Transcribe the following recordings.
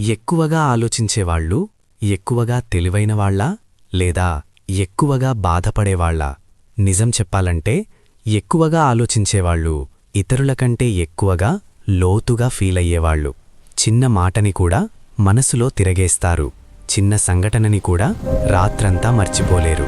ఎక్కువగా ఆలోచించేవాళ్ళు ఎక్కువగా తెలివైనవాళ్ళా లేదా ఎక్కువగా బాధపడేవాళ్ళా? నిజం చెప్పాలంటే ఎక్కువగా ఆలోచించేవాళ్ళు ఇతరులకంటే ఎక్కువగా లోతుగా ఫీలయ్యేవాళ్ళు. చిన్న మాటని కూడా మనసులో తిరగేస్తారు. చిన్న సంఘటనని కూడా రాత్రంతా మర్చిపోలేరు.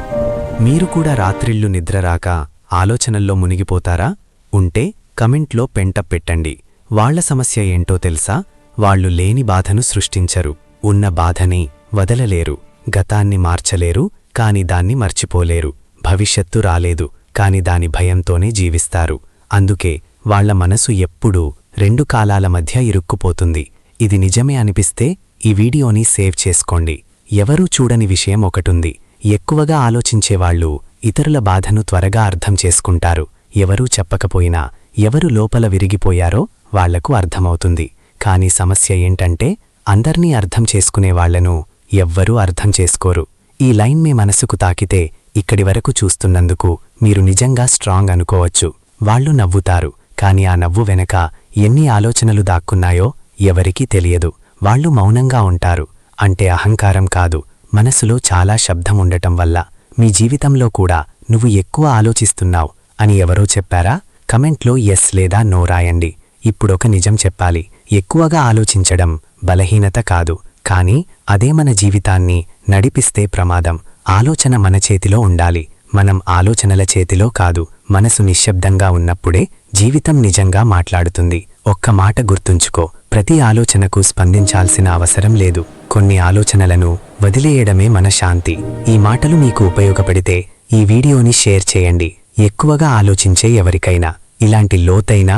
మీరు కూడా రాత్రిళ్ళు నిద్రరాక ఆలోచనల్లో మునిగిపోతారా? ఉంటే కమెంట్లో పెంట పెట్టండి. వాళ్ల సమస్య ఏంటో తెలుసా? వాళ్ళు లేని బాధను సృష్టించరు. ఉన్న బాధని వదలలేరు. గతాన్ని మార్చలేరు, కాని దాన్ని మర్చిపోలేరు. భవిష్యత్తు రాలేదు, కాని దాని భయంతోనే జీవిస్తారు. అందుకే వాళ్ల మనసు ఎప్పుడూ రెండు కాలాల మధ్య ఇరుక్కుపోతుంది. ఇది నిజమే అనిపిస్తే ఈ వీడియోని సేవ్ చేసుకోండి. ఎవరూ చూడని విషయం ఒకటుంది. ఎక్కువగా ఆలోచించేవాళ్ళు ఇతరుల బాధను త్వరగా అర్థం చేసుకుంటారు. ఎవరూ చెప్పకపోయినా ఎవరు లోపల విరిగిపోయారో వాళ్లకు అర్థమవుతుంది. కాని సమస్య ఏంటంటే అందర్నీ అర్థం చేసుకునేవాళ్లను ఎవ్వరూ అర్థం చేసుకోరు. ఈ లైన్ మీ మనసుకు తాకితే ఇక్కడి వరకు చూస్తున్నందుకు మీరు నిజంగా స్ట్రాంగ్ అనుకోవచ్చు. వాళ్ళు నవ్వుతారు, కాని ఆ నవ్వు వెనక ఎన్ని ఆలోచనలు దాక్కున్నాయో ఎవరికీ తెలియదు. వాళ్ళు మౌనంగా ఉంటారు. అంటే అహంకారం కాదు, మనసులో చాలా శబ్దం ఉండటం వల్ల. మీ జీవితంలో కూడా నువ్వు ఎక్కువ ఆలోచిస్తున్నావు అని ఎవరో చెప్పారా? కమెంట్లో ఎస్ లేదా నో రాయండి. ఇప్పుడొక నిజం చెప్పాలి. ఎక్కువగా ఆలోచించడం బలహీనత కాదు, కానీ అదే మన జీవితాన్ని నడిపిస్తే ప్రమాదం. ఆలోచన మన చేతిలో ఉండాలి, మనం ఆలోచనల చేతిలో కాదు. మనసు నిశ్శబ్దంగా ఉన్నప్పుడే జీవితం నిజంగా మాట్లాడుతుంది. ఒక్క మాట గుర్తుంచుకో, ప్రతి ఆలోచనకు స్పందించాల్సిన అవసరం లేదు. కొన్ని ఆలోచనలను వదిలేయడమే మన శాంతి. ఈ మాటలు మీకు ఉపయోగపడితే ఈ వీడియోని షేర్ చేయండి. ఎక్కువగా ఆలోచించే ఎవరికైనా ఇలాంటి లోతైన